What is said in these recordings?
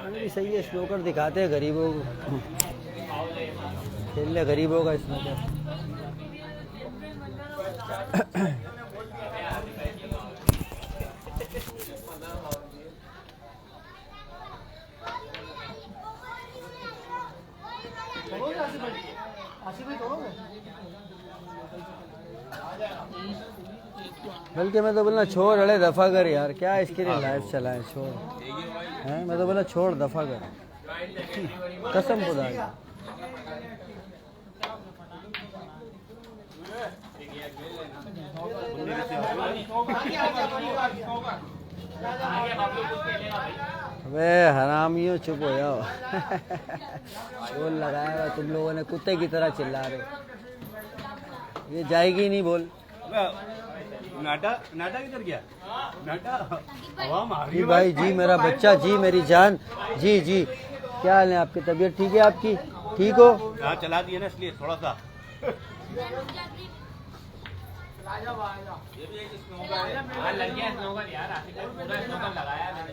नहीं सही है, स्नोकर दिखाते हैं गरीबों को, खेल ले गरीबों का स्नोकर। बल्कि मैं तो बोला छोड़, अरे दफा कर यार, क्या इसके लिए लाइव चलाए, छोड़ हैं। मैं तो बोला छोड़, दफा कर, कसम खुदा की। अबे हरामियों चुप हो जाओ। शोर लगाया हुआ तुम लोगों ने, कुत्ते की तरह चिल्ला रहे। ये जाएगी नहीं बोल। नाटा नाटा किधर गया? नाटा हवा मार जी भाई जी, मेरा बच्चा जी, मेरी जान जी जी। क्या हाल है आपकी? तबीयत ठीक है आपकी? ठीक हो? हाँ चला दिया ना, इसलिए थोड़ा सा। ये भी एक स्नोकर है, लग गया स्नोकर यार, पूरा स्नोकर लगाया मैंने।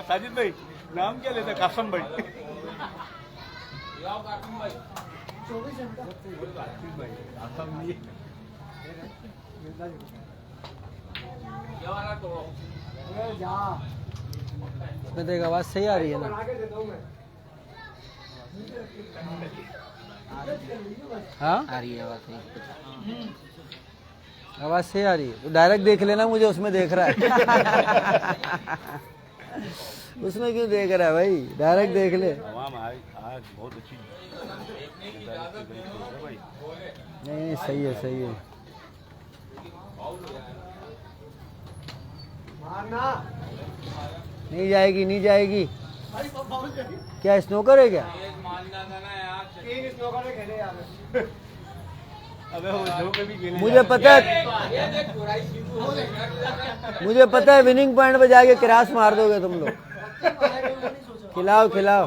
साजिद भाई नाम क्या लेते? कासम भाई। मैं देख आवाज सही आ रही है ना? हाँ आ रही है आवाज सही। आवाज सही आ रही है तो डायरेक्ट देख लेना मुझे, उसमें देख रहा है। उसमें क्यों देख रहा है भाई, डायरेक्ट देख ले। आज बहुत अच्छी। नहीं सही है, सही है। नहीं जाएगी, नहीं जाएगी। क्या स्नोकर है क्या? अबे वो जो पे भी खेले। मुझे पता है विनिंग पॉइंट पे जाके क्रॉस मार दोगे तुम लोग। खिलाओ खिलाओ।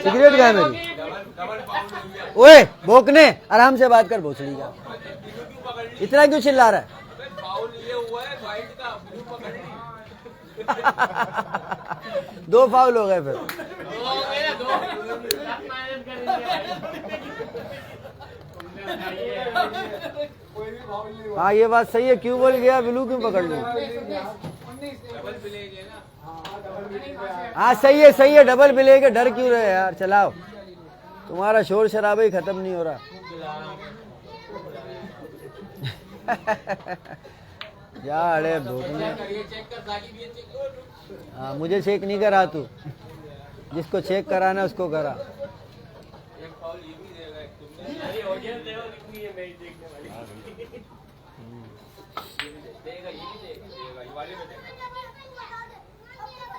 सिगरेट क्या है मेरी? ओए भोंकने, आराम से बात कर भोसड़ी का। इतना क्यों चिल्ला रहा है? दो फाउल हो गए फिर। हाँ ये बात सही है, क्यों बोल गया ब्लू क्यों पकड़ ली? हाँ सही है, डबल मिलेगा, डर क्यों रहे यार, चलाओ। तुम्हारा शोर शराबा ही खत्म नहीं हो रहा। जा अरे भूखने। हाँ मुझे चेक नहीं करा तू, जिसको चेक कराना उसको करा।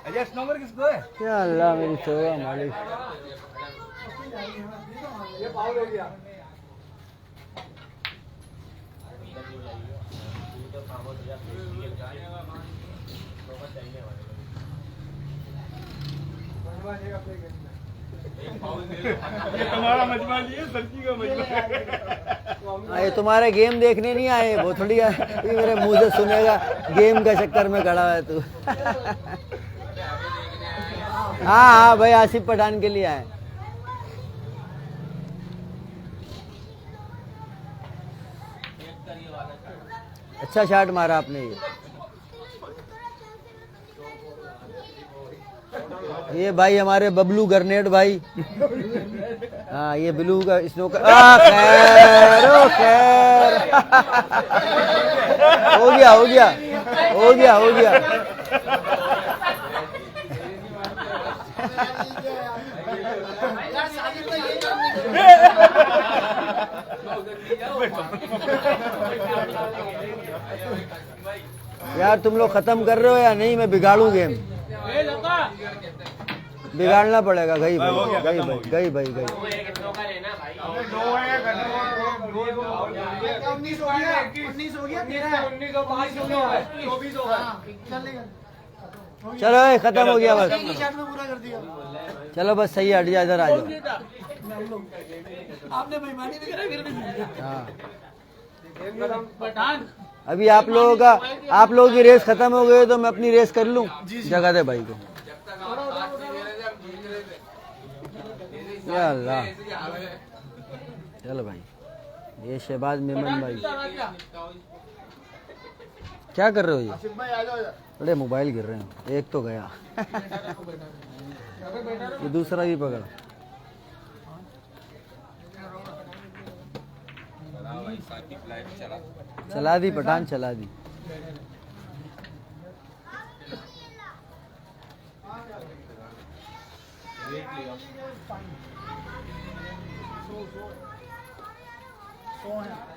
अजय स्नोकर किसको है? क्या अल्लाह मेरी तौबा मालिक। ये फाउल हो गया। ये तुम्हारा मजमा नहीं है, सच्ची का मजमा। ये तुम्हारे गेम देखने नहीं आए, वो थोड़ी ये मेरे मुंह से सुनेगा गेम का चक्कर में खड़ा है तू। हाँ हाँ भाई, आसिफ पठान के लिए आए। अच्छा शॉट मारा आपने। ये भाई हमारे बबलू गरनेट भाई। हाँ ये ब्लू का स्नोकर। खैर ओ खैर। हो गया हो गया हो गया हो गया। यार तुम लोग खत्म कर रहे हो या नहीं? मैं बिगाड़ू गेम। बिगाड़ना पड़ेगा। गई भाई, हो गया, गई खत्म भाई, हो गया। गई भाई, गई। चलो ये खत्म हो गया बस। चलो बस सही है, हट जा, इधर आ जाओ। आपने बेईमानी भी करा, फिर भी हाँ पठान अभी आप लोगों की रेस खत्म हो गई तो मैं अपनी रेस कर लूं। जगह दे भाई को। या अल्लाह। चलो भाई, ये शहबाज मेमन भाई क्या कर रहे हो? ये बड़े मोबाइल गिर रहे हैं। एक तो गया, ये दूसरा भी पकड़। चला दी पठान, चला दी।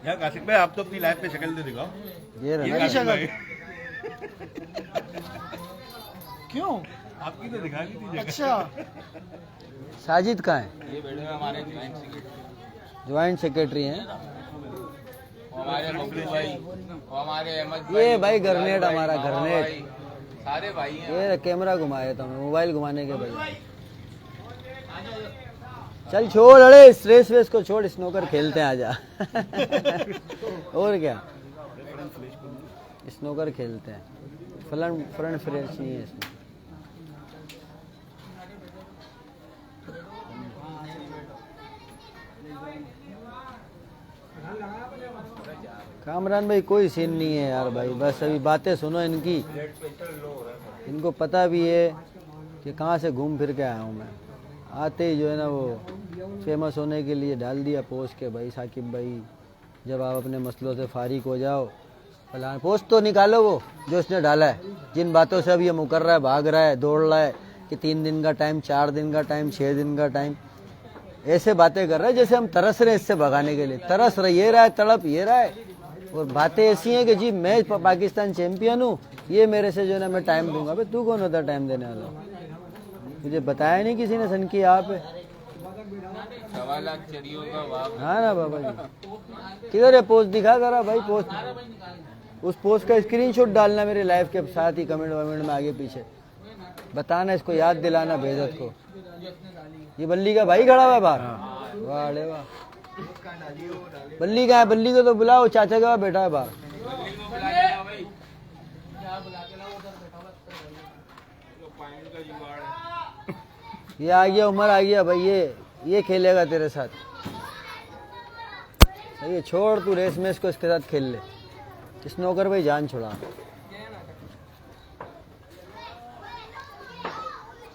यार काशिफ भाई, आप तो अपनी लाइफ पे शक्ल दे दिखाओ। ये रहा ये ना काशिफ भाई, क्यों? आपकी तो दिखा दी थी जगह। अच्छा, साजिद कहाँ है? ये वीडियो हमारे ज्वाइंट सेक्रेटरी हैं। हमारे बबलू भाई, हमारे अहमद ये भाई गरनेट, हमारा गरनेट। सारे भाई हैं। ये कैमरा घुमाया था, मैं मोबाइल घुमाने के बजाय। चल छोड़, अरे इस रेस वेस को छोड़, स्नोकर खेलते हैं आजा। और क्या, स्नोकर खेलते हैं। फ्रंट फ्रेश नहीं है इसमें। कामरान भाई कोई सीन नहीं है यार भाई, बस अभी बातें सुनो इनकी। इनको पता भी है कि कहाँ से घूम फिर के आया हूँ मैं। आते ही जो है ना वो फेमस होने के लिए डाल दिया पोस्ट के भाई साकिब भाई जब आप अपने मसलों से फारिग हो जाओ फलाना। पोस्ट तो निकालो वो जो इसने डाला है, जिन बातों से अब ये मुकर रहा है, भाग रहा है, दौड़ रहा है कि 3 दिन का टाइम, 4 दिन का टाइम, 6 दिन का टाइम। ऐसे बातें कर रहा है जैसे हम तरस रहे हैं इससे भगाने के लिए। तरस रहा ये रहा है, तड़प ये रहा है। और बातें ऐसी हैं कि जी मैं पाकिस्तान चैंपियन हूँ, ये मेरे से जो है ना मैं टाइम दूंगा। भाई तू कौन होता टाइम देने वाला? मुझे बताया नहीं किसी ने सन की आप। 1.25 लाख चरियों का वाप। हाँ ना बाबा जी, किधर है पोस्ट? दिखा जरा भाई पोस्ट। उस पोस्ट का स्क्रीनशॉट डालना मेरे लाइव के साथ ही, कमेंट वमेंट में आगे पीछे बताना, इसको याद दिलाना बेइज्जत को। ये बल्ली का भाई खड़ा हुआ है बाहर। वाह अरे वाह, बल्ली का है? बल्ली को तो बुलाओ, चाचा का बैठा है बाहर। ये आ गया, उमर आ गया भाई, ये खेलेगा तेरे साथ। सही है, छोड़ तू रेस में इसको, इसके साथ खेल ले। स्नोकर भाई जान छुड़ा।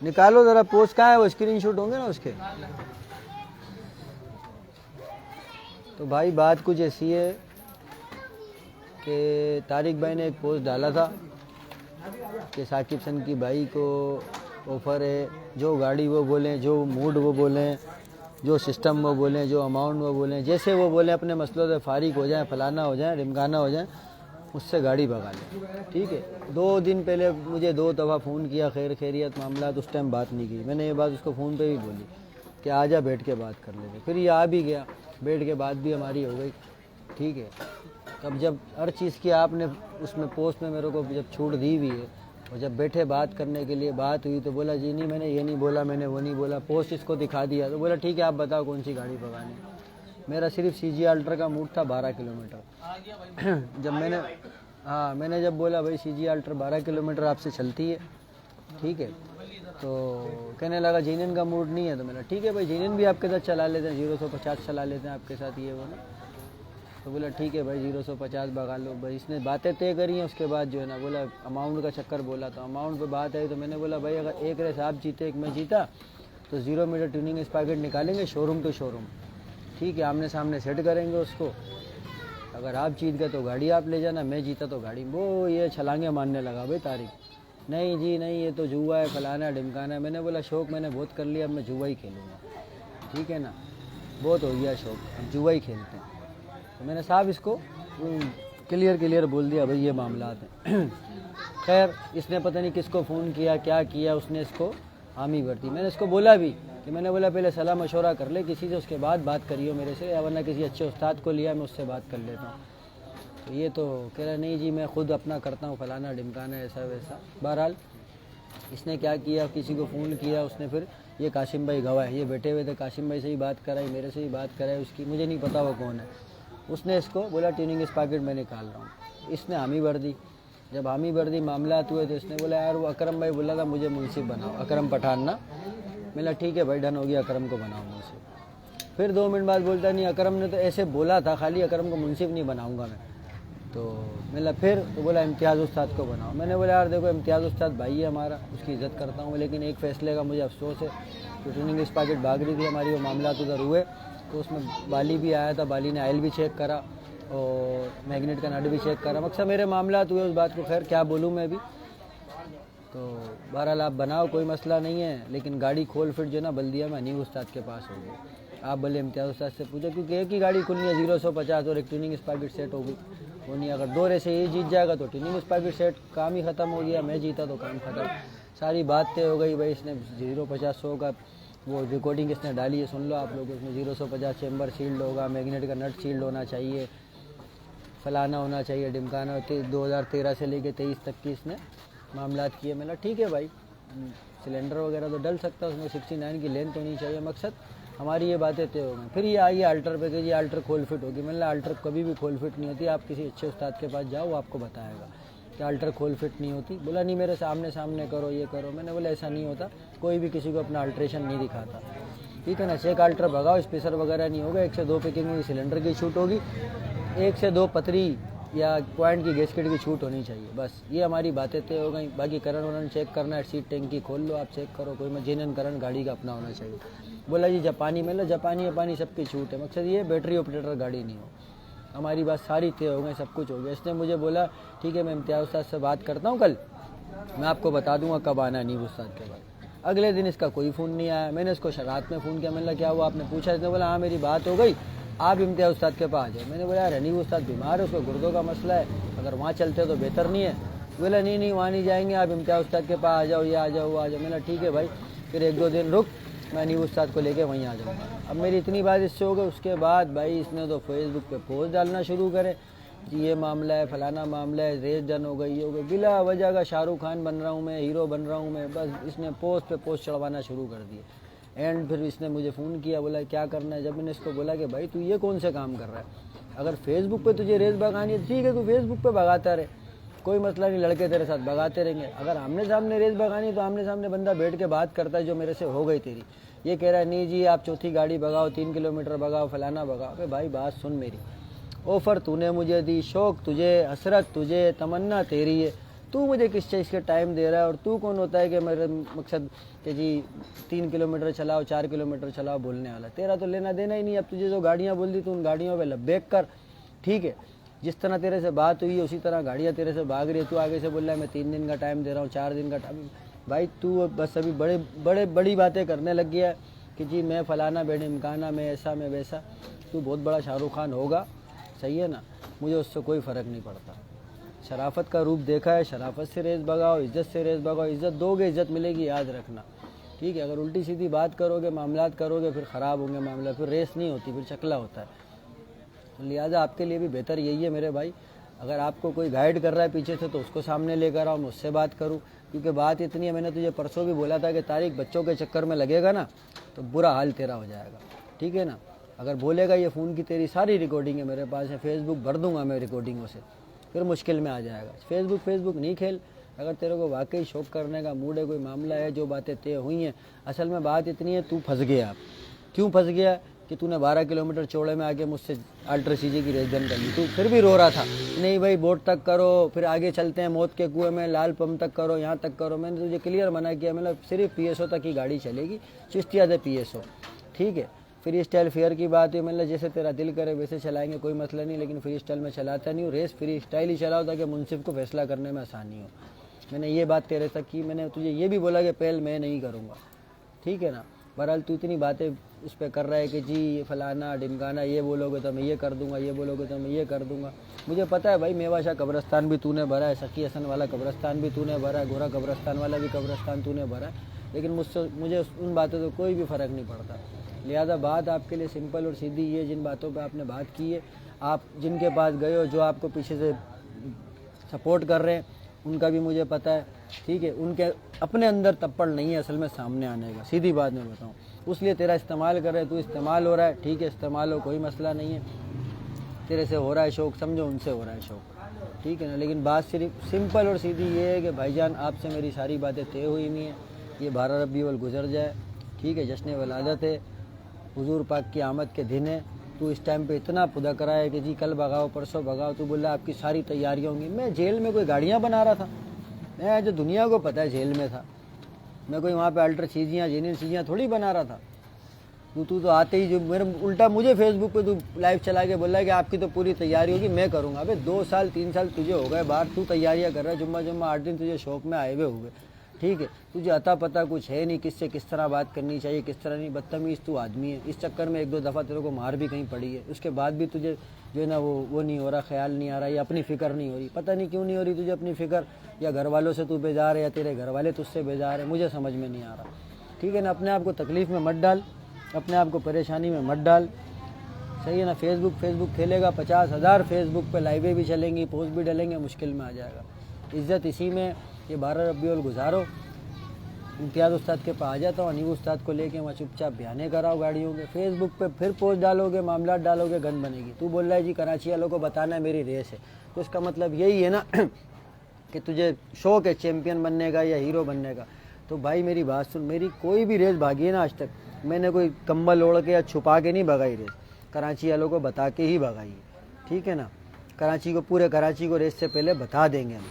निकालो जरा पोस्ट, कहाँ है वो? स्क्रीनशॉट होंगे ना उसके। तो भाई बात कुछ ऐसी है कि तारिक भाई ने एक पोस्ट डाला था कि साकिब सन की भाई को ऑफर है, जो गाड़ी वो बोलें, जो मूड वो बोलें, जो सिस्टम वो बोलें, जो अमाउंट वो बोलें, जैसे वो बोलें, अपने मसलों से फारिग हो जाएं, फलाना हो जाए, ढिमकाना हो जाए, उससे गाड़ी भगा लें। ठीक है, 2 दिन पहले मुझे 2 दफ़ा फ़ोन किया, खैर खैरियत मामला, उस टाइम बात नहीं की। मैंने ये बात उसको फ़ोन पे भी बोली कि आजा बैठ के बात कर लेंगे। फिर ये आ भी गया, बैठ के बात भी हमारी हो गई। ठीक है, तब जब हर चीज़ की आपने उसमें पोस्ट में मेरे को जब छूट दी हुई है और जब बैठे बात करने के लिए बात हुई तो बोला जी नहीं मैंने ये नहीं बोला, मैंने वो नहीं बोला, पोस्ट इसको दिखा दिया। तो बोला ठीक है आप बताओ कौन सी गाड़ी भगानी। मेरा सिर्फ CG अल्ट्रा का मूड था 12 किलोमीटर। जब मैंने जब बोला भाई CG अल्ट्रा 12 किलोमीटर आपसे चलती है, ठीक है, तो कहने लगा जीनन का मूड नहीं है। तो मैंने ठीक है भाई जीनन भी आपके साथ चला लेते हैं, 0-150 चला लेते हैं आपके साथ, ये वो ना। तो बोला ठीक है भाई 0-150 भगा लो भाई। इसने बातें तय करी हैं। उसके बाद जो है ना बोला अमाउंट का चक्कर बोला, तो अमाउंट पे बात आई तो मैंने बोला भाई अगर एक रेस आप जीते एक मैं जीता तो 0 मीटर ट्यूनिंग स्पॉकेट निकालेंगे शोरूम टू शोरूम। ठीक है, आमने सामने सेट करेंगे उसको। अगर आप जीत गए तो गाड़ी आप ले जाना, मैं जीता तो गाड़ी। वो ये छलांगे मारने लगा भाई तारिक, नहीं जी नहीं ये तो जुआ है, फलाना ढिमकाना है। मैंने बोला शौक मैंने बहुत कर लिया, अब मैं जुआ ही खेलूँगा। ठीक है ना, बहुत हो गया शौक, अब जुआ ही खेलते हैं। तो मैंने साहब इसको क्लियर बोल दिया भाई ये मामला है। खैर इसने पता नहीं किसको फ़ोन किया, क्या किया, उसने इसको हामी भर्ती। मैंने इसको बोला भी कि मैंने बोला पहले सलाह मशवरा कर ले किसी से, उसके बाद बात करियो मेरे से, या वरना किसी अच्छे उस्ताद को लिया मैं उससे बात कर लेता हूँ। तो ये तो कह रहा नहीं जी मैं खुद अपना करता हूँ, फलाना ढिमकाना ऐसा वैसा। बहरहाल इसने क्या किया, किसी को फ़ोन किया उसने, फिर ये कासिम भाई गवाह है, ये बैठे हुए थे, कासिम भाई से ही बात कराई, मेरे से ही बात कराई उसकी, मुझे नहीं पता वो कौन है। उसने इसको बोला ट्यूनिंग स्पाकेट मैं निकाल रहा हूँ, इसने हामी भर दी। जब हामी भर दी मामलात हुए तो इसने बोला यार वो अकरम भाई बोला था मुझे मुंसिफ बनाओ, अकरम पठान ना। मैंने ठीक है भाई डन हो गया, अकरम को बनाओ मुंसिफ। फिर 2 मिनट बाद बोलता नहीं अकरम ने तो ऐसे बोला था खाली, अकरम को मुंसिफ नहीं बनाऊंगा मैं। तो मैंने फिर तो बोला इम्तियाज़ उस्ताद को बनाओ। मैंने बोला यार देखो इम्तियाज़ उस्ताद भाई है हमारा, उसकी इज़्ज़त करता हूँ, लेकिन एक फ़ैसले का मुझे अफसोस है। तो ट्यूनिंग स्पाकेट भाग रही थी हमारी, वो मामला उधर हुए तो उसमें बाली भी आया था, बाली ने आयल भी चेक करा और मैग्नेट का नट भी चेक करा। मकसद मेरे मामलात हुए उस बात को, खैर क्या बोलूँ मैं भी। तो बहरहाल आप बनाओ कोई मसला नहीं है, लेकिन गाड़ी खोल फिट जो ना बल्दिया में हनीफ उस्ताद के पास होगी। आप भले इम्तियाज़ उस्ताद से पूछो, क्योंकि एक ही गाड़ी खुलनी है 0-150 और एक ट्यूनिंग स्पाकेट सेट होगी वो नहीं। अगर 2 रेसे ये जीत जाएगा तो ट्यूनिंग स्पाकेट सेट, काम ही ख़त्म हो गया। मैं जीता तो काम ख़त्म, सारी बात तय हो गई भाई। इसने 0-50-100 का वो रिकॉर्डिंग इसने डाली है, सुन लो आप लोग। उसमें 0-150 चैम्बर सील्ड होगा, मैग्नेट का नट सील्ड होना चाहिए, फलाना होना चाहिए, ढिमकाना। 2013 से लेके 23 तक की इसने मामलात किए। मैंने ठीक है भाई सिलेंडर वगैरह तो डल सकता है उसमें, 69 की लेंथ होनी चाहिए, मकसद हमारी ये बातें तय हो गई। फिर ये आई अल्टर पे कि ये अल्टर खोल फिट होगी। मैंने अल्टर कभी भी खोल फिट नहीं होती, आप किसी अच्छे उस्ताद के पास जाओ वो आपको बताएगा कि अल्टर खोल फिट नहीं होती। बोला नहीं मेरे सामने सामने करो ये करो। मैंने बोला ऐसा नहीं होता, कोई भी किसी को अपना अल्ट्रेशन नहीं दिखाता, ठीक है ना। चेक अल्टर भगाओ, स्पेसर वगैरह नहीं होगा, 1 से 2 पिकिंग होगी, सिलेंडर की छूट होगी, 1 से 2 पतरी या पॉइंट की गैसकेट की छूट होनी चाहिए, बस ये हमारी बातें तय हो गई। बाकी करंट वरंट चेक करना है, सीट टैंक की खोल लो आप, चेक करो, कोई जेन्युइन करंट गाड़ी का अपना होना चाहिए। बोला जी जापानी में लो, जापानी जापानी सबकी छूट है, मकसद ये बैटरी ऑपरेटर गाड़ी नहीं हो। हमारी बात सारी तय हो गई, सब कुछ हो गया। इसने मुझे बोला ठीक है मैं इम्तियाज़ उस्ताद से बात करता हूँ कल, मैं आपको बता दूंगा कब आना है नीब उस्ताद के बाद। अगले दिन इसका कोई फ़ोन नहीं आया। मैंने इसको रात में फ़ोन किया, मैंने क्या हुआ आपने पूछा? इसने बोला हाँ मेरी बात हो गई, आप इम्तियाज़ उस्ताद के पास आ जाए। मैंने बोला यार हनीफ उस्ताद बीमार है, उसको गुर्दों का मसला है, अगर वहाँ चलते तो बेहतर नहीं है। बोला नहीं वहाँ नहीं जाएंगे, आप इम्तियाज़ उस्ताद के पास आ जाओ, ये आ जाओ वो आ जाओ। मैंने ठीक है भाई, फिर 1-2 दिन रुक, मैं हनीफ उस्ताद को लेके वहीं आ जाऊँगा। अब मेरी इतनी बात इससे हो गई। उसके बाद भाई इसने तो फेसबुक पे पोस्ट डालना शुरू करे कि ये मामला है, फलाना मामला है, रेस डन हो गई, ये हो गई, बिला वजह का शाहरुख खान बन रहा हूँ मैं, हीरो बन रहा हूँ मैं, बस इसने पोस्ट पे पोस्ट चढ़वाना शुरू कर दिए। एंड फिर इसने मुझे फ़ोन किया, बोला क्या करना है। जब मैंने इसको बोला कि भाई तू ये कौन से काम कर रहा है, अगर फेसबुक पे तुझे रेस भगानी है ठीक है, तू फेसबुक पे भगाता रहे, कोई मसला नहीं, लड़के तेरे साथ भगाते रहेंगे। अगर आमने सामने रेस भगानी तो आमने सामने बंदा बैठ के बात करता है, जो मेरे से हो गई तेरी। ये कह रहा है नहीं जी आप चौथी गाड़ी भगाओ, 3 किलोमीटर भगाओ, फलाना भगाओ। अरे भाई बात सुन मेरी, ऑफ़र तूने मुझे दी, शौक़ तुझे, हसरत तुझे, तमन्ना तेरी है, तू मुझे किस चीज़ के टाइम दे रहा है। और तू कौन होता है कि मेरे मकसद कि जी 3 किलोमीटर चलाओ 4 किलोमीटर चलाओ बोलने वाला, तेरा तो लेना देना ही नहीं। अब तुझे जो गाड़ियाँ बोल दी तू उन गाड़ियों पे लब्बैक कर, ठीक है। जिस तरह तेरे से बात हुई है उसी तरह गाड़ियाँ तेरे से भाग रही है। तू आगे से बोल रहा है मैं 3 दिन का टाइम दे रहा हूँ, 4 दिन का टाइम। भाई तू बस अभी बड़ी बातें करने लग गया है कि जी मैं फ़लाना बेनिमकाना, मैं ऐसा मैं वैसा। तू बहुत बड़ा शाहरुख खान होगा, सही है ना, मुझे उससे कोई फ़र्क नहीं पड़ता। शराफत का रूप देखा है, शराफत से रेस भगाओ, इज़्ज़त से रेस भगाओ, इज़्ज़त दोगे इज़्ज़त मिलेगी, याद रखना, ठीक है। अगर उल्टी सीधी बात करोगे, मामलात करोगे, फिर ख़राब होंगे मामला, फिर रेस नहीं होती, फिर चकला होता है। तो लिहाजा आपके लिए भी बेहतर यही है मेरे भाई, अगर आपको कोई गाइड कर रहा है पीछे से तो उसको सामने लेकर आओ, मुझसे बात करूँ। क्योंकि बात इतनी है, मैंने तुझे परसों भी बोला था कि तारिक बच्चों के चक्कर में लगेगा ना तो बुरा हाल तेरा हो जाएगा, ठीक है ना। अगर बोलेगा ये फ़ोन की तेरी सारी रिकॉर्डिंग है मेरे पास है, फेसबुक भर दूंगा मैं रिकॉर्डिंगों से, फिर मुश्किल में आ जाएगा। फेसबुक नहीं खेल। अगर तेरे को वाकई शौक करने का मूड है, कोई मामला है, जो बातें तय हुई हैं, असल में बात इतनी है तू फंस गया। क्यों फंस गया कि तूने 12 किलोमीटर चौड़े में आके मुझसे अल्ट्रा सीजी की रेस डन कर ली। तू फिर भी रो रहा था, नहीं भाई बोट तक करो, फिर आगे चलते हैं मौत के कुएं में, लाल पंप तक करो, यहाँ तक करो। मैंने तुझे क्लियर मना किया, मतलब सिर्फ PSO तक ही गाड़ी चलेगी, चिश्तिया दे PSO, ठीक है। फ्री स्टाइल फेयर की बात है, मतलब जैसे तेरा दिल करे वैसे चलाएंगे, कोई मसला नहीं, लेकिन फ्री स्टाइल में चलाता नहीं हूँ। रेस फ्री स्टाइल ही चलाओ ताकि मुंसिफ को फैसला करने में आसानी हो। मैंने ये बात तेरे तक की। मैंने तुझे ये भी बोला कि पहल मैं नहीं करूँगा, ठीक है ना। बहरहाल तू इतनी बातें उस पर कर रहा है कि जी फलाना ढिमकाना, ये बोलोगे तो मैं ये कर दूंगा, ये बोलोगे तो मैं ये कर दूंगा। मुझे पता है भाई, मेवाशाह कब्रस्तान भी तूने भरा है, सकी हसन वाला कब्रस्तान भी तूने भरा है, गोरा कब्रस्तान वाला भी कब्रस्तान तूने भरा है। लेकिन मुझे उन बातों से कोई भी फ़र्क नहीं पड़ता। लिहाजा बात आपके लिए सिंपल और सीधी ये, जिन बातों पे आपने बात की है, आप जिनके पास गए हो, जो आपको पीछे से सपोर्ट कर रहे हैं, उनका भी मुझे पता है, ठीक है। उनके अपने अंदर तप्पड़ नहीं है असल में सामने आने का, सीधी बात मैं बताऊँ। उसलिए तेरा इस्तेमाल कर रहे, तू इस्तेमाल हो रहा है, ठीक है, इस्तेमाल हो, कोई मसला नहीं है। तेरे से हो रहा है शौक़, समझो उनसे हो रहा है शौक़, ठीक है ना। लेकिन बात सिर्फ सिंपल और सीधी ये है कि भाईजान आपसे मेरी सारी बातें तय हुई नहीं है। ये 12 रबीउल अव्वल गुजर जाए, ठीक है, जश्न वलादत है, हुजूर पाक की आमद के दिन है। तू इस टाइम पे इतना पुदक रहा है कि जी कल भगाओ परसों भगाओ, तू बोल रहा है आपकी सारी तैयारियाँ होंगी। मैं जेल में कोई गाड़ियाँ बना रहा था, मैं जो दुनिया को पता है जेल में था, मैं कोई वहाँ पे अल्टर चीज़ियाँ जेन्युइन चीज़ियाँ थोड़ी बना रहा था। तू तो आते ही जो मेरे उल्टा मुझे फेसबुक पे तू लाइव चला के बोल रहा है कि आपकी तो पूरी तैयारी होगी, मैं करूँगा। अबे 2 साल 3 साल तुझे हो गए बाहर, तू तैयारियाँ कर रहा है, जुम्मा 8 दिन तुझे शौक में आए हुए हुए, ठीक है। तुझे अता पता कुछ है नहीं, किससे किस तरह बात करनी चाहिए, किस तरह नहीं। बदतमीज़ तू आदमी है। इस चक्कर में 1-2 दफ़ा तेरे को मार भी कहीं पड़ी है, उसके बाद भी तुझे जो है ना वो नहीं हो रहा, ख्याल नहीं आ रहा, या अपनी फ़िक्र नहीं हो रही। पता नहीं क्यों नहीं हो रही तुझे अपनी फ़िक्र, या घर वालों से तू बेजार है या तेरे घर वाले तुझसे बेजार है, मुझे समझ में नहीं आ रहा, ठीक है ना। अपने आप को तकलीफ़ में मत डाल, अपने आप को परेशानी में मत डाल, सही है ना। फेसबुक खेलेगा, 50,000 फेसबुक पे लाइवें भी चलेंगी, पोस्ट भी डलेंगे, मुश्किल में आ जाएगा। इज़्ज़त इसी में। ये 12 रबीउल गुजारो, इम्तियाज़ उस्ताद के पास आ जाता हूँ, अनीब उस्ताद को लेके वहाँ चुपचाप बयाने कराओ गाड़ियों के। फेसबुक पे फिर पोस्ट डालोगे, मामला डालोगे, गंद बनेगी। तू बोल रहा है जी कराची वालों को बताना है मेरी रेस है, तो इसका मतलब यही है ना कि तुझे शौक़ है चैम्पियन बनने का या हीरो बनने का। तो भाई मेरी बात सुन, मेरी कोई भी रेस भागी है ना आज तक, मैंने कोई कंबल ओढ़ के या छुपा के नहीं भगाई रेस, कराची वालों को बता के ही भगाई है, ठीक है ना। पूरे कराची को रेस से पहले बता देंगे हम।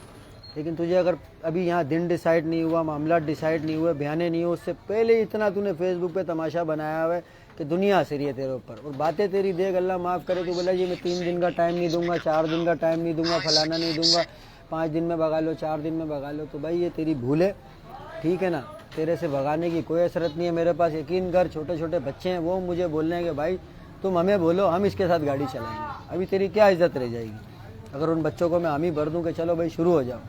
लेकिन तुझे अगर अभी यहाँ दिन डिसाइड नहीं हुआ, मामला डिसाइड नहीं हुए, बयाने नहीं हुए, उससे पहले इतना तूने फेसबुक पे तमाशा बनाया हुआ है कि दुनिया हंसी है तेरे ऊपर। और बातें तेरी देख, अल्लाह माफ़ करे, तू बोला जी मैं 3 दिन का टाइम नहीं दूंगा, 4 दिन का टाइम नहीं दूंगा, फलाना नहीं दूंगा, 5 दिन में भगा लो, 4 दिन में भगा लो। तो भाई ये तेरी भूल है, ठीक है ना। तेरे से भगाने की कोई असरत नहीं है। मेरे पास यकीन कर, छोटे छोटे बच्चे हैं, वो मुझे बोल रहे हैं कि भाई तुम हमें बोलो, हम इसके साथ गाड़ी चलाएंगे। अभी तेरी क्या इज्जत रह जाएगी अगर उन बच्चों को मैं हामी भर दूँ कि चलो भाई शुरू हो जाओ,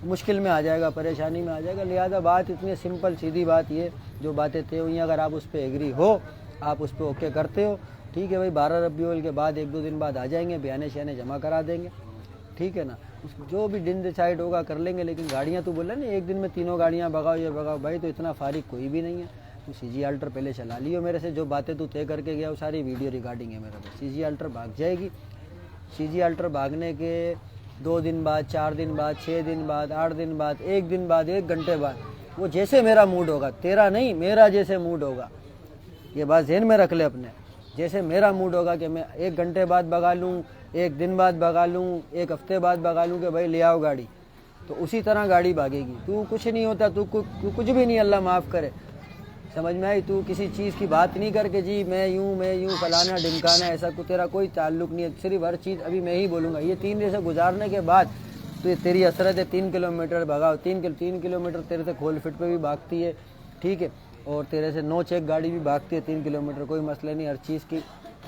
मुश्किल में आ जाएगा, परेशानी में आ जाएगा। लिहाजा बात इतनी सिंपल सीधी बात ये, जो बातें तय हुई हैं, अगर आप उस पर एग्री हो, आप उस पर ओके करते हो, ठीक है भाई। 12 रबीउल के बाद 1-2 दिन बाद आ जाएंगे, बयाने शयाने जमा करा देंगे, ठीक है ना। जो भी दिन डिसाइड होगा कर लेंगे। लेकिन गाड़ियाँ तू बोला ना 1 दिन में 3 गाड़ियाँ भगाओ ये भगाओ, भाई तो इतना फारिग कोई भी नहीं है। तू CG अल्टर पहले चला लियो मेरे से, जो बातें तू तय करके गया वो सारी वीडियो रिकॉर्डिंग है मेरे पास। CG अल्टर भाग जाएगी। CG अल्टर भागने के 2 दिन बाद, 4 दिन बाद, 6 दिन बाद, 8 दिन बाद, 1 दिन बाद, 1 घंटे बाद, वो जैसे मेरा मूड होगा, तेरा नहीं मेरा जैसे मूड होगा, ये बात ज़हन में रख ले अपने। जैसे मेरा मूड होगा कि मैं 1 घंटे बाद भगा लूँ, 1 दिन बाद भगा लूँ, 1 हफ्ते बाद भगा लूँ कि भाई ले आओ गाड़ी, तो उसी तरह गाड़ी भागेगी। तू कुछ नहीं होता, तू कुछ भी नहीं, अल्लाह माफ़ करे, समझ में आई। तू किसी चीज़ की बात नहीं करके जी मैं यूँ फलाना ढिमकाना, ऐसा तेरा कोई ताल्लुक़ नहीं है। सिर्फ हर चीज़ अभी मैं ही बोलूँगा। ये 3 रेसें गुजारने के बाद तो ये तेरी असरत है, 3 किलोमीटर भगाओ, 3 किलोमीटर तेरे से खोल फिट पे भी भागती है, ठीक है, और तेरे से 9 चेक गाड़ी भी भागती है 3 किलोमीटर, कोई मसला नहीं।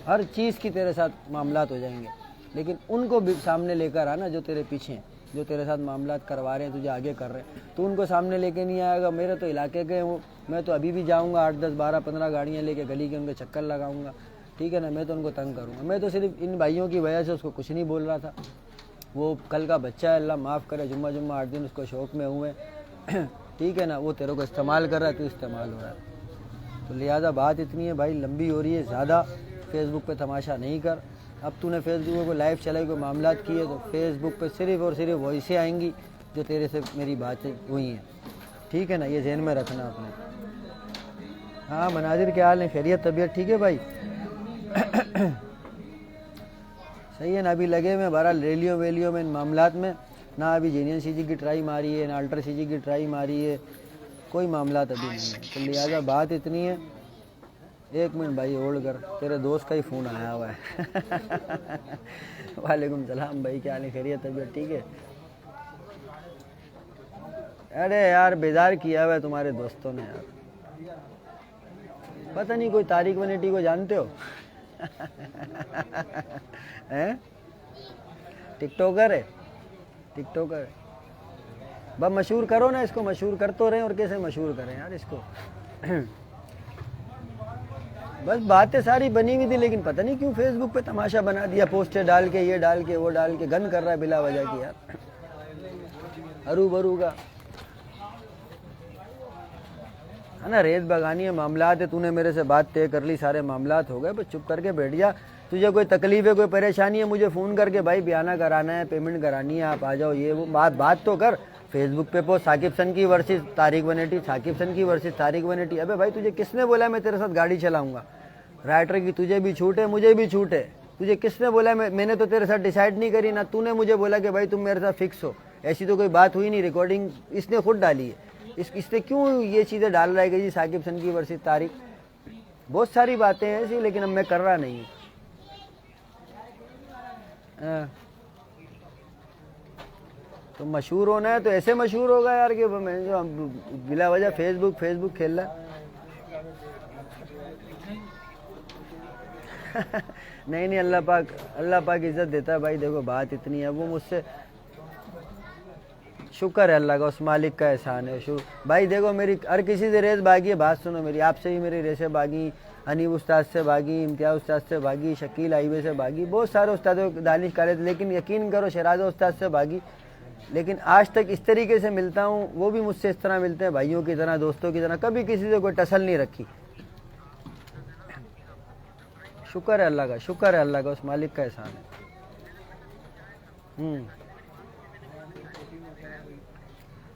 हर चीज़ की तेरे साथ मामलात हो जाएंगे। लेकिन उनको भी सामने लेकर आना जो तेरे पीछे हैं, जो तेरे साथ मामलात करवा रहे हैं, तुझे आगे कर रहे हैं, तो उनको सामने लेके नहीं आएगा। मेरे तो इलाके के वो, मैं तो अभी भी जाऊंगा 8, 10, 12, 15 गाड़ियाँ लेके गली के उनके चक्कर लगाऊंगा, ठीक है ना। मैं तो उनको तंग करूंगा। मैं तो सिर्फ इन भाइयों की वजह से उसको कुछ नहीं बोल रहा था। वो कल का बच्चा है, अल्लाह माफ़ करे, जुम्मा 8 दिन उसको शौक़ में हुए ठीक है ना। वो तेरे को इस्तेमाल कर रहा है, तो इस्तेमाल हो रहा है। तो लिहाजा बात इतनी है भाई, लंबी हो रही है, ज़्यादा फेसबुक पे तमाशा नहीं कर। अब तूने फेसबुक को लाइव चलाई, कोई मामलात किए, तो फेसबुक पे सिर्फ और सिर्फ वॉइसें आएंगी जो तेरे से मेरी बातें हुई हैं, ठीक है ना। ये ज़हन में रखना अपने। हाँ मनाजिर, क्या हाल है, खैरियत, तबीयत ठीक है भाई सही है ना। अभी लगे हुए बहरहाल रैलियों वैलियों में, इन मामलात में ना अभी जेन्युइन CG की ट्राई मारी है, ना अल्टर CG की ट्राई मारी है, कोई मामलात अभी नहीं है। तो लिहाजा बात इतनी है। 1 मिनट भाई होल्ड कर, तेरे दोस्त का ही फ़ोन आया हुआ है वालेकुम सलाम भाई, क्या हाल है, खैरियत, तबीयत ठीक है। अरे यार बेजार किया हुआ है तुम्हारे दोस्तों ने यार, पता नहीं कोई तारिक वनेटी को जानते हो हैं? टिकटॉकर है, टिकटॉकर है। बस मशहूर करो ना इसको, मशहूर कर तो रहे हैं और कैसे मशहूर करें यार इसको। बस बातें सारी बनी हुई थी, लेकिन पता नहीं क्यों फेसबुक पे तमाशा बना दिया, पोस्टर डाल के, ये डाल के, वो डाल के, गन कर रहा है बिला वजह की यार, अरू बरू का है ना। रेत बगानी है, मामलात है, तूने मेरे से बात तय कर ली, सारे मामलात हो गए, बस चुप करके बैठ जा। तुझे कोई तकलीफ है, कोई परेशानी है, मुझे फ़ोन करके भाई बयाना कराना है, पेमेंट करानी है, आप आ जाओ, ये वो बात तो कर। फेसबुक पे पोस्ट साकिब सन की वर्सेस तारिक 180, साकिब सन की वर्सेस तारिक 180। अबे भाई तुझे किसने बोला मैं तेरे साथ गाड़ी चलाऊंगा? राइटर की तुझे भी छूट है, मुझे भी छूट है। तुझे किसने बोला? मैंने तो तेरे साथ डिसाइड नहीं करी ना, तूने मुझे बोला कि भाई तुम मेरे साथ फिक्स हो। ऐसी तो कोई बात हुई नहीं, रिकॉर्डिंग इसने खुद डाली है। इसने क्यों ये चीज़ें डाल रहा है कि जी साकिब सन की वर्सेस तारिक? बहुत सारी बातें हैं ऐसी, लेकिन अब मैं कर रहा नहीं हूँ। तो मशहूर होना है तो ऐसे मशहूर होगा यार कि मैं जो बिला वजह फेसबुक खेल रहा। नहीं अल्लाह पाक इज्जत देता है भाई। देखो बात इतनी है, वो मुझसे, शुक्र है अल्लाह का, उस मालिक का एहसान है। भाई देखो मेरी हर किसी से रेस भागी है, बात सुनो मेरी, आपसे ही मेरी रेसें भागी, हनीफ उस्ताद से भागी, इम्तियाज़ उस्ताद से भागी, शकील हाईवे से भागी, बहुत सारे उस्तादों, दानिश कॉलेज, लेकिन यकीन करो शराजा उस्ताद से भागी। लेकिन आज तक इस तरीके से मिलता हूँ, वो भी मुझसे इस तरह मिलते हैं, भाइयों की तरह, दोस्तों की तरह, कभी किसी से कोई टसल नहीं रखी। शुक्र है अल्लाह का, उस मालिक का एहसान है।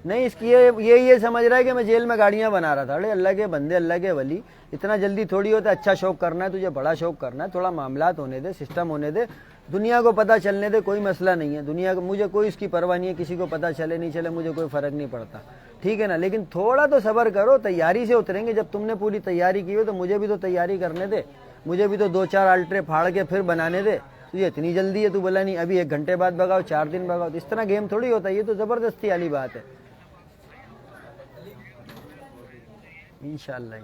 नहीं इसकी ये समझ रहा है कि मैं जेल में गाड़ियां बना रहा था। अरे अल्लाह के बंदे, अल्लाह के वली, इतना जल्दी थोड़ी होता है। अच्छा शौक करना है तुझे, बड़ा शौक करना है, थोड़ा मामलात होने दे, सिस्टम होने दे, दुनिया को पता चलने दे, कोई मसला नहीं है। दुनिया को, मुझे कोई इसकी परवाह नहीं है, किसी को पता चले नहीं चले, मुझे कोई फ़र्क नहीं पड़ता, ठीक है ना। लेकिन थोड़ा तो सब्र करो, तैयारी से उतरेंगे। जब तुमने पूरी तैयारी की हो तो मुझे भी तो तैयारी करने दे, मुझे भी तो 2-4 अल्ट्रे फाड़ के फिर बनाने दे। तुझे इतनी जल्दी है, तू बोला नहीं अभी 1 घंटे बाद भगाओ, 4 दिन भगाओ, तो इस तरह गेम थोड़ी होता है। ये तो ज़बरदस्ती वाली बात है। इंशाल्लाह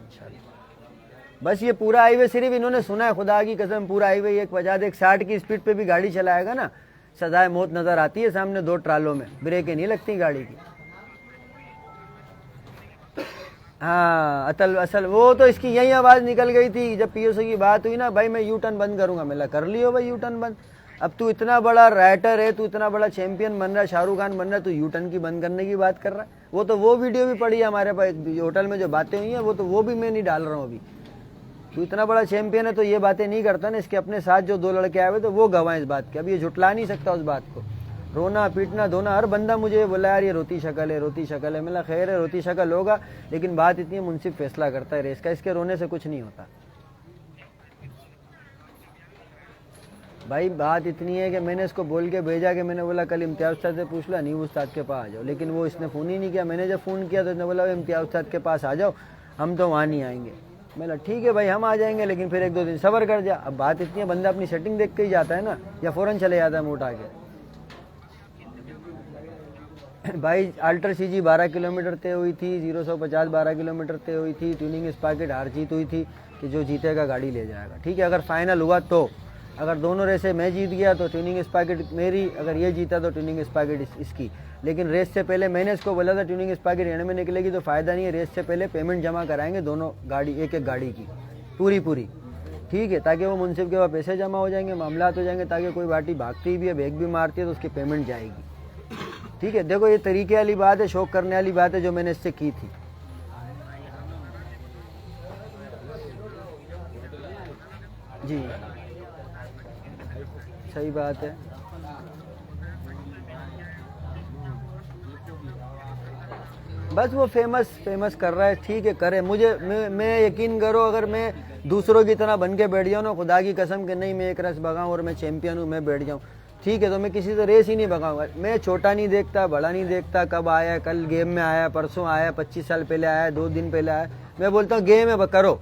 बस ये पूरा हाईवे सिर्फ इन्होंने सुना है, खुदा की कसम, पूरा हाईवे 150-160 की स्पीड पे भी गाड़ी चलाएगा ना, सजाए मौत नजर आती है सामने 2 ट्रालों में, ब्रेकें नहीं लगती गाड़ी की। हाँ असल वो तो इसकी यही आवाज़ निकल गई थी जब पीओसी की बात हुई ना, भाई मैं यू टर्न बंद करूंगा। मैं कर लियो भाई यू टर्न बंद। अब तू इतना बड़ा राइटर है, तू इतना बड़ा चैंपियन बन रहा है, शाहरुख खान बन रहा है, तू यू टर्न की बंद करने की बात कर रहा है। वो तो वो वीडियो भी पड़ी है हमारे पास होटल में, जो बातें हुई हैं वो भी मैं नहीं डाल रहा हूँ अभी। तू इतना बड़ा चैंपियन है तो ये बातें नहीं करता ना। इसके अपने साथ जो 2 लड़के आए हुए तो वो गवाह इस बात के। अब ये झुटला नहीं सकता उस बात को। रोना पीटना धोना, हर बंदा मुझे बोला यार ये रोती शक्ल है, मेरा खैर है रोती शक्ल होगा, लेकिन बात इतनी है मुंसिफ फैसला करता है रेस का, इसके रोने से कुछ नहीं होता भाई। बात इतनी है कि मैंने इसको बोल के भेजा कि मैंने बोला कल इम्तियाज़ उस्ताद से पूछ लो, नहीं उस्ताद के पास आ जाओ, लेकिन वो इसने फ़ोन ही नहीं किया। मैंने जब फ़ोन किया तो इसने बोला इम्तियाज़ उस्ताद के पास आ जाओ, हम तो वहाँ नहीं आएंगे। मैंने ठीक है भाई हम आ जाएंगे, लेकिन फिर 1-2 दिन सब्र कर जा। अब बात इतनी है, बंदा अपनी सेटिंग देख के ही जाता है ना, या फ़ौरन चले जाता है मुँह उठा के। भाई अल्ट्रा सीजी 12 किलोमीटर तय हुई थी, 0-150 12 किलोमीटर तय हुई थी। ट्यूनिंग स्पाकेट हार जीत हुई थी कि जो जीतेगा गाड़ी ले जाएगा, ठीक है। अगर फाइनल हुआ तो, अगर दोनों रेसें मैं जीत गया तो ट्यूनिंग स्पाकेट मेरी, अगर ये जीता तो ट्यूनिंग स्पाकेट इसकी। लेकिन रेस से पहले मैंने इसको बोला था ट्यूनिंग स्पाकेट एंड में निकलेगी तो फ़ायदा नहीं है, रेस से पहले पेमेंट जमा कराएंगे दोनों गाड़ी, एक गाड़ी की पूरी, ठीक है, ताकि वो मुंसिफ के पास पैसे जमा हो जाएंगे, मामलात हो जाएंगे, ताकि कोई पार्टी भागती भी है, बैग भी मारती है तो उसकी पेमेंट जाएगी, ठीक है। देखो ये तरीके वाली बात है, शौक करने वाली बात है जो मैंने इससे की थी। जी सही बात है। बस वो फेमस कर रहा है, ठीक है करे। मैं यकीन करो, अगर मैं दूसरों की तरह बन के बैठ जाऊँ ना, खुदा की कसम कि नहीं मैं एक रस भगाऊँ और मैं चैंपियन हूँ, मैं बैठ जाऊँ, ठीक है, तो मैं किसी से रेस ही नहीं भगाऊंगा। मैं छोटा नहीं देखता, बड़ा नहीं देखता, कब आया, कल गेम में आया, परसों आया, 25 साल पहले आया, 2 दिन पहले आया। मैं बोलता हूँ गेम है, करो,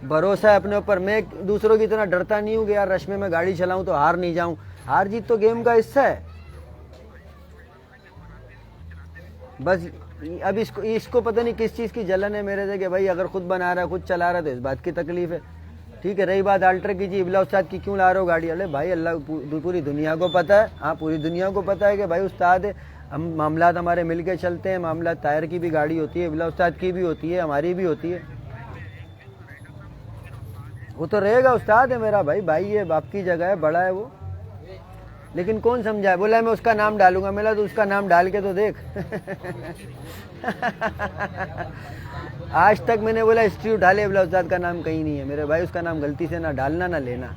भरोसा है अपने ऊपर। मैं दूसरों की तरह डरता नहीं हूँ कि यार रश में मैं गाड़ी चलाऊँ तो हार नहीं जाऊँ। हार जीत तो गेम का हिस्सा है। बस अब इसको पता नहीं किस चीज़ की जलन है मेरे से कि भाई अगर खुद बना रहा है, खुद चला रहा है तो इस बात की तकलीफ है, ठीक है। रही बात अल्ट्रा की, जी इबला उस्ताद की क्यों ला रहे हो गाड़ी? अरे भाई अल्लाह पूरी दुनिया को पता है, हाँ पूरी दुनिया को पता है कि भाई उस्ताद है, हम मामलात हमारे मिल के चलते हैं। मामलात तायर की भी गाड़ी होती है, बिला उस्ताद की भी होती है, हमारी भी होती है। वो तो रहेगा, उस्ताद है मेरा भाई, भाई है, बाप की जगह है, बड़ा है वो। लेकिन कौन समझाए? बोला मैं उसका नाम डालूंगा। मेरा तो उसका नाम डाल के तो देख। आज तक मैंने बोला हिस्ट्री उठा ले, बोला उस्ताद का नाम कहीं नहीं है। मेरे भाई उसका नाम गलती से ना डालना ना लेना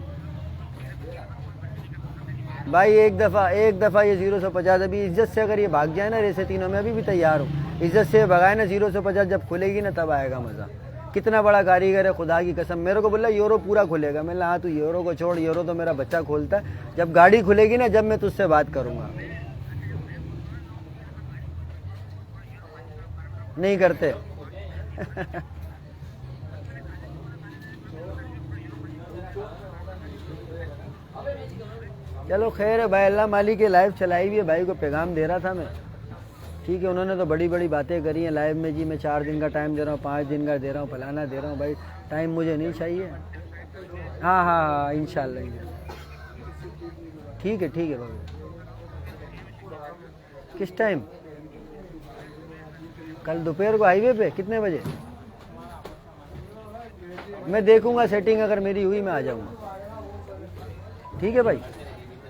भाई। एक दफ़ा ये 0 से 50 अभी इज्जत से अगर ये भाग जाए ना रेसे तीनों में, अभी भी तैयार हूँ। इज्जत से भगाए ना 0 से 50, जब खुलेगी ना तब आएगा मज़ा। कितना बड़ा कारीगर है, खुदा की कसम। मेरे को बोला यूरो पूरा खुलेगा। मैंने हाँ, तू यूरो को छोड़, यूरो तो मेरा बच्चा खोलता है। जब गाड़ी खुलेगी ना, जब मैं तुझसे बात करूँगा। नहीं करते। चलो खैर है भाई, अल्लाह मालिक के लाइव चलाई हुई है। भाई को पैगाम दे रहा था मैं, ठीक है। उन्होंने तो बड़ी बड़ी बातें करी हैं लाइव में जी, मैं 4 दिन का टाइम दे रहा हूँ, 5 दिन का दे रहा हूँ, फलाना दे रहा हूँ। भाई टाइम मुझे नहीं चाहिए। हाँ हाँ हाँ, इंशाल्लाह। ठीक है भाई। किस टाइम? कल दोपहर को हाईवे पे कितने बजे? मैं देखूंगा सेटिंग, अगर मेरी हुई मैं आ जाऊंगा। ठीक है भाई,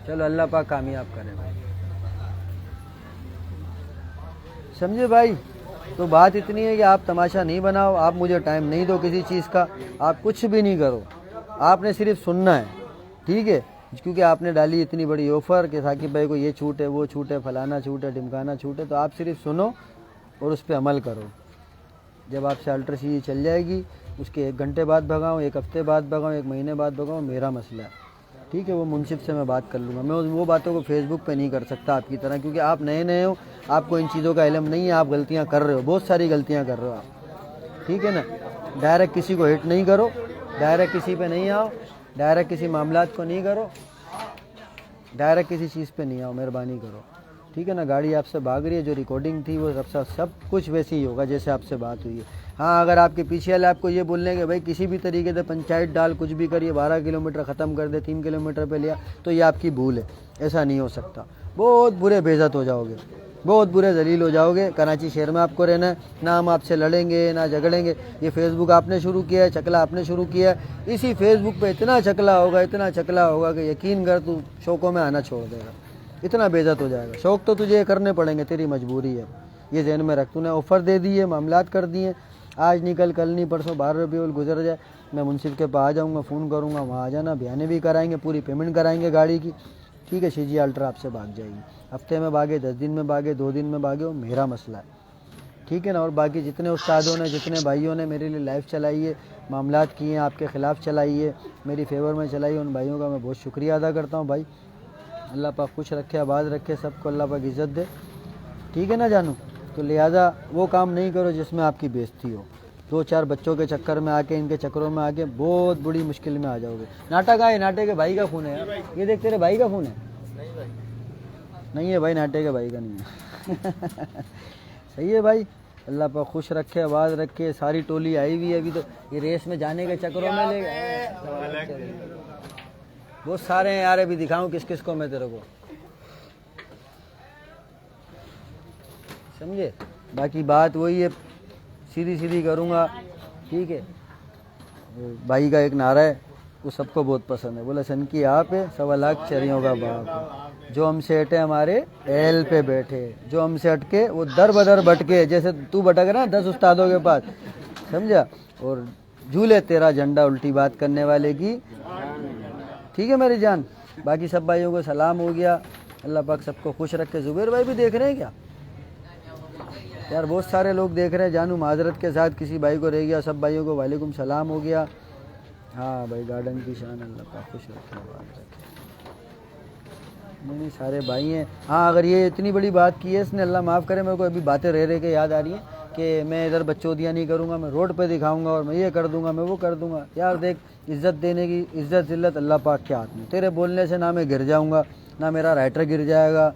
चलो अल्लाह पाक कामयाब करे भाई। समझे भाई? तो बात इतनी है कि आप तमाशा नहीं बनाओ, आप मुझे टाइम नहीं दो किसी चीज़ का, आप कुछ भी नहीं करो, आपने सिर्फ सुनना है, ठीक है। क्योंकि आपने डाली इतनी बड़ी ऑफ़र कि साकिब भाई को ये छूट है, वो छूट है, फलाना छूट है, ढिमकाना छूट है, तो आप सिर्फ सुनो और उस पर अमल करो। जब आपसे अल्ट्रा सी चल जाएगी, उसके 1 घंटे बाद भगाऊँ, 1 हफ्ते बाद भगाऊँ, 1 महीने बाद भगाऊँ, मेरा मसला है, ठीक है। वो मुंसिफ से मैं बात कर लूँगा। मैं वो बातों को फेसबुक पे नहीं कर सकता आपकी तरह, क्योंकि आप नए नए हो, आपको इन चीज़ों का इल्म नहीं है, आप गलतियाँ कर रहे हो, बहुत सारी गलतियाँ कर रहे हो आप, ठीक है ना। डायरेक्ट किसी को हिट नहीं करो, डायरेक्ट किसी पे नहीं आओ, डायरेक्ट किसी मामलात को नहीं करो, डायरेक्ट किसी चीज़ पे नहीं आओ, मेहरबानी करो, ठीक है ना। गाड़ी आपसे भाग रही है, जो रिकॉर्डिंग थी वो सब कुछ वैसे ही होगा जैसे आपसे बात हुई है। हाँ, अगर आपके पीछे वाले आपको ये बोलने के भाई किसी भी तरीके से पंचायत डाल, कुछ भी करिए, 12 किलोमीटर ख़त्म कर दे, 3 किलोमीटर पे लिया, तो ये आपकी भूल है, ऐसा नहीं हो सकता। बहुत बुरे बेइज्जत हो जाओगे, बहुत बुरे जलील हो जाओगे। कराची शहर में आपको रहना है, ना हम आपसे लड़ेंगे ना झगड़ेंगे। ये फेसबुक आपने शुरू किया है, चकला आपने शुरू किया है, इसी फेसबुक पे इतना चकला होगा, इतना चकला होगा कि यकीन कर तू शौकों में आना छोड़ देगा, इतना बेइज्जत हो जाएगा। शौक तो तुझे करने पड़ेंगे, तेरी मजबूरी है, ये जहन में रख। तूने ऑफ़र दे दी है, मामलात कर दिए, आज निकल, कल नहीं परसों 12 रबीउल गुजर जाए, मैं मुंसिफ के पास आ जाऊँगा, फ़ोन करूँगा, वहाँ आ जाना, बयाने भी कराएंगे, पूरी पेमेंट कराएंगे गाड़ी की, ठीक है। सीजी अल्ट्रा आपसे भाग जाएगी। हफ्ते में भागे, 10 दिन में भागे, 2 दिन में भागे, वो मेरा मसला है, ठीक है ना। और बाकी जितने उस्तादों ने, जितने भाइयों ने मेरे लिए लाइफ चलाई है, मामलात किए हैं, आपके ख़िलाफ़ चलाई है, मेरी फेवर में चलाई है, उन भाइयों का मैं बहुत शुक्रिया अदा करता हूँ भाई। अल्लाह पाक खुश रखे, आबाद रखे, सबको अल्लाह पाक इज़्ज़त दे, ठीक है ना जानू। तो लिहाजा वो काम नहीं करो जिसमें आपकी बेइज्जती हो। 2-4 बच्चों के चक्कर में आके, इनके चक्करों में आके बहुत बड़ी मुश्किल में आ जाओगे। नाटा का है, नाटे के भाई का फ़ोन है यार, ये देख तेरे भाई का फ़ोन है। नहीं है भाई, नाटे के भाई का नहीं है। सही है भाई, अल्लाह पाक खुश रखे, आबाद रखे। सारी टोली आई हुई है अभी, तो ये रेस में जाने के चक्करों में ले बहुत सारे हैं यार। अभी दिखाऊं किस किस को मैं तेरे को, समझे। बाकी बात वही है, सीधी सीधी करूँगा, ठीक है। भाई का एक नारा है, वो सबको बहुत पसंद है, बोला सन की आप है, 1.25 लाख चरियों का बाप है, जो हमसे हटे हमारे एल पे बैठे, जो हमसे हटके वो दर बदर भटके, जैसे तू भटक रहा 10 उस्तादों के पास, समझा। और झूले तेरा झंडा उल्टी बात करने वाले की, ठीक है मेरी जान। बाकी सब भाइयों को सलाम हो गया, अल्लाह पाक सबको खुश रखे। जुबैर भाई भी देख रहे हैं क्या यार? बहुत सारे लोग देख रहे हैं जानू, माजरत के साथ किसी भाई को रह गया। सब भाइयों को वालेकुम सलाम हो गया। हाँ भाई, गार्डन की शान, अल्लाह पाक खुश रखे, बात रखे। नहीं सारे भाई हैं। हाँ, अगर ये इतनी बड़ी बात की है इसने, अल्लाह माफ़ करे, मेरे को अभी बातें रह के याद आ रही हैं कि मैं इधर बच्चोदियाँ नहीं करूँगा, मैं रोड पे दिखाऊंगा और मैं ये कर दूंगा, मैं वो कर दूंगा। यार देख, इज़्ज़त देने की इज़्ज़त ज़िल्लत अल्लाह पाक के हाथ में। तेरे बोलने से ना मैं गिर जाऊँगा, ना मेरा राइटर गिर जाएगा,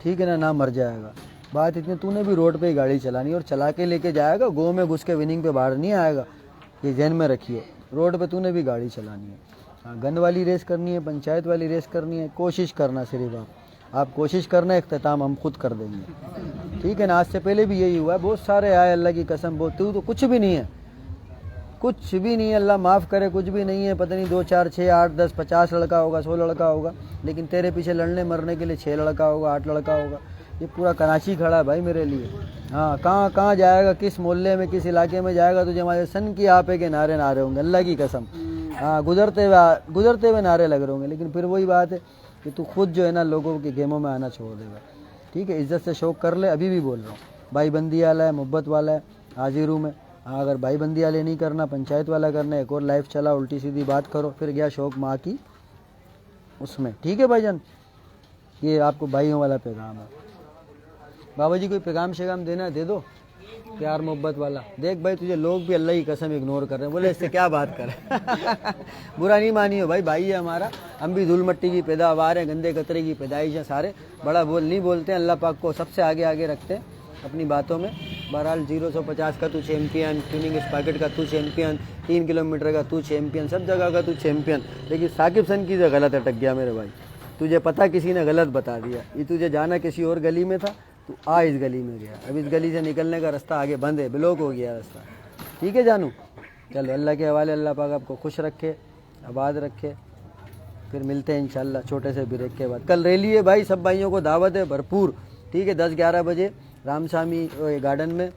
ठीक है ना मर जाएगा। बात इतनी, तूने भी रोड पे ही गाड़ी चलानी और चला के लेके जाएगा, गो में घुस के विनिंग पे बाहर नहीं आएगा, ये जहन में रखिए। रोड पे तूने भी गाड़ी चलानी है। हाँ, गन वाली रेस करनी है, पंचायत वाली रेस करनी है, कोशिश करना सिर्फ आप। आप कोशिश करना, इख्तिताम हम खुद कर देंगे, ठीक है ना। आज से पहले भी यही हुआ है, बहुत सारे आए, अल्लाह की कसम, बहुत तू तो कुछ भी नहीं है, कुछ भी नहीं है, अल्लाह माफ़ करे, कुछ भी नहीं है। पता नहीं 2 4 6 8 10 50 लड़का होगा, 100 लड़का होगा, लेकिन तेरे पीछे लड़ने मरने के लिए 6 लड़का होगा, 8 लड़का होगा। ये पूरा कराची खड़ा है भाई मेरे लिए। हाँ, कहाँ कहाँ जाएगा, किस मोहल्ले में, किस इलाके में जाएगा, तुझे हमारे सन की आपे के नारे नारे होंगे, अल्लाह की कसम। हाँ, गुजरते हुए नारे लग रहे होंगे, लेकिन फिर वही बात है कि तू खुद जो है ना लोगों के गेमों में आना छोड़ देगा, ठीक है। इज़्ज़त से शौक़ कर ले, अभी भी बोल रहा हूँ, भाई बंदी वाला है, मोहब्बत वाला है, हाजिर हूँ मैं। हाँ, अगर भाई बंदी वाले नहीं करना, पंचायत वाला करना, एक और लाइफ चला, उल्टी सीधी बात करो, फिर गया शौक़ माँ की उसमें, ठीक है भाईजान। ये आपको भाइयों वाला पैगाम है। बाबा जी कोई पैगाम शेगाम देना है दे दो, प्यार मोहब्बत वाला। देख भाई तुझे लोग भी अल्लाह की कसम इग्नोर कर रहे हैं, बोले इससे क्या बात करें। बुरा नहीं मानियो भाई, भाई है हमारा, हम भी धूल मट्टी की पैदावार हैं, गंदे कतरे की पैदाइश है सारे, बड़ा बोल नहीं बोलते हैं, अल्लाह पाक को सबसे आगे आगे रखते हैं अपनी बातों में। बहरहाल 0-150 का तू चैम्पियन, ट्यूनिंग स्पाकेट का तू चैम्पियन, 3 किलोमीटर का तू चैम्पियन, सब जगह का तू चैम्पियन, लेकिन साकिब सन की जो गलत अटक गया मेरे भाई। तुझे पता किसी ने गलत बता दिया, ये तुझे जाना किसी और गली में था, तू आ इस गली में गया, अब इस गली से निकलने का रास्ता आगे बंद है, ब्लॉक हो गया रास्ता, ठीक है जानू। चलो अल्लाह के हवाले, अल्लाह पाक आपको खुश रखे, आबाद रखे, फिर मिलते हैं इंशाल्लाह छोटे से ब्रेक के बाद। कल रैली है भाई, सब भाइयों को दावत है भरपूर, ठीक है। 10-11 बजे रामसामी गार्डन में,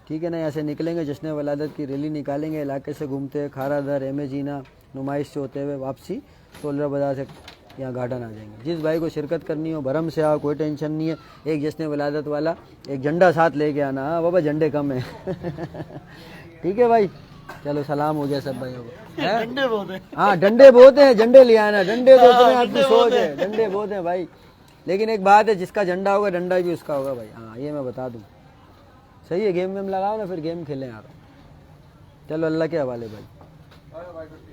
ठीक है ना। यहाँ से निकलेंगे, जश्न वलादत की रैली निकालेंगे, इलाके से घूमते हुए खारादर, एम जीना नुमाइश से होते हुए वापसी 16 बाज़ार से यहाँ गार्डन आ जाएंगे। जिस भाई को शिरकत करनी हो भरम से आओ, कोई टेंशन नहीं है। एक जश्न वलादत वाला एक झंडा साथ लेके आना, हाँ बाबा झंडे कम है। ठीक है भाई, चलो सलाम हो गया सब भाइयों को। डंडे बहुत है। हाँ डंडे बहुत हैं, झंडे ले आना, डंडे तो अपने आपकी सोच है, डंडे बहुत हैं भाई। लेकिन एक बात है, जिसका झंडा होगा डंडा भी उसका होगा भाई, हाँ ये मैं बता दूँ। सही है, गेम में लगाओ ना, फिर गेम खेलें यार। चलो अल्लाह के हवाले भाई।